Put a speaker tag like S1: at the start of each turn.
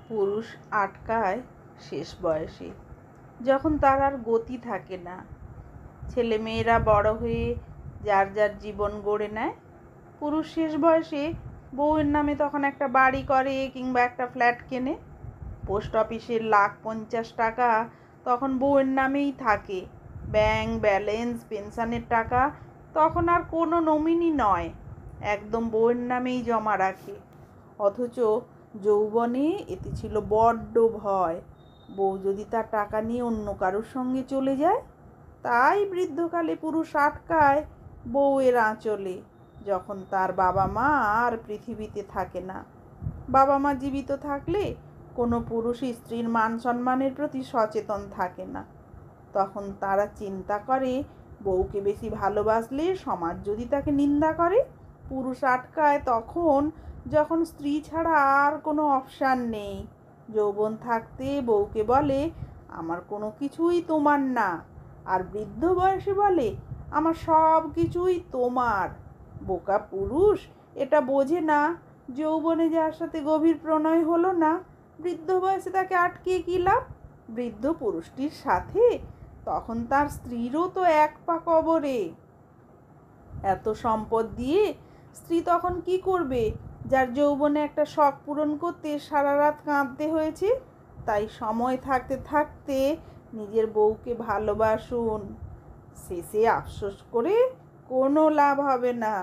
S1: পুরুষ আটকায় শেষ বয়সে, যখন তার আর গতি থাকে না। ছেলেমেয়েরা বড় হয়ে যার যার জীবন গড়ে নেয়। পুরুষ শেষ বয়সে বউয়ের নামে তখন একটা বাড়ি করে কিংবা একটা ফ্ল্যাট কেনে। পোস্ট অফিসের 1,50,000 টাকা তখন বউয়ের নামেই থাকে। ব্যাংক ব্যালেন্স, পেনশনের টাকা তখন আর কোনো নমিনি নয়, একদম বউয়ের নামেই জমা রাখে। অথচ যৌবনে এতে ছিল বড্ড ভয়, বউ যদি তার টাকা নিয়ে অন্য কারোর সঙ্গে চলে যায়। তাই বৃদ্ধকালে পুরুষ আটকায় বউয়ের আঁচলে, যখন তার বাবা মা আর পৃথিবীতে থাকে না। বাবা মা জীবিত থাকলে কোনো পুরুষই স্ত্রীর মান সম্মানের প্রতি সচেতন থাকে না। তখন তারা চিন্তা করে, বউকে বেশি ভালোবাসলে সমাজ যদি তাকে নিন্দা করে। পুরুষ আটকায় তখন যখন স্ত্রী ছাড়া আর কোনো অপশান নেই। যৌবন থাকতে বউকে বলে, আমার কোনো কিছুই তোমার না, আর বৃদ্ধ বয়সে বলে, আমার সব কিছুই তোমার। বোকা পুরুষ এটা বোঝে না, যৌবনে যার সাথে গভীর প্রণয় হলো না, বৃদ্ধ বয়সে তাকে আটকিয়ে কী লাভ। বৃদ্ধ পুরুষটির সাথে তখন তার স্ত্রীরও তো এক পা কবরে। এত সম্পদ দিয়ে স্ত্রী তখন কি করবে, যার যৌবনে একটা শখ পূরণ করতে সারা রাত কাঁদতে হয়েছে। তাই সময় থাকতে থাকতে নিজের বউকে ভালোবাসুন, শেষে আফসোস করে কোনো লাভ হবে না।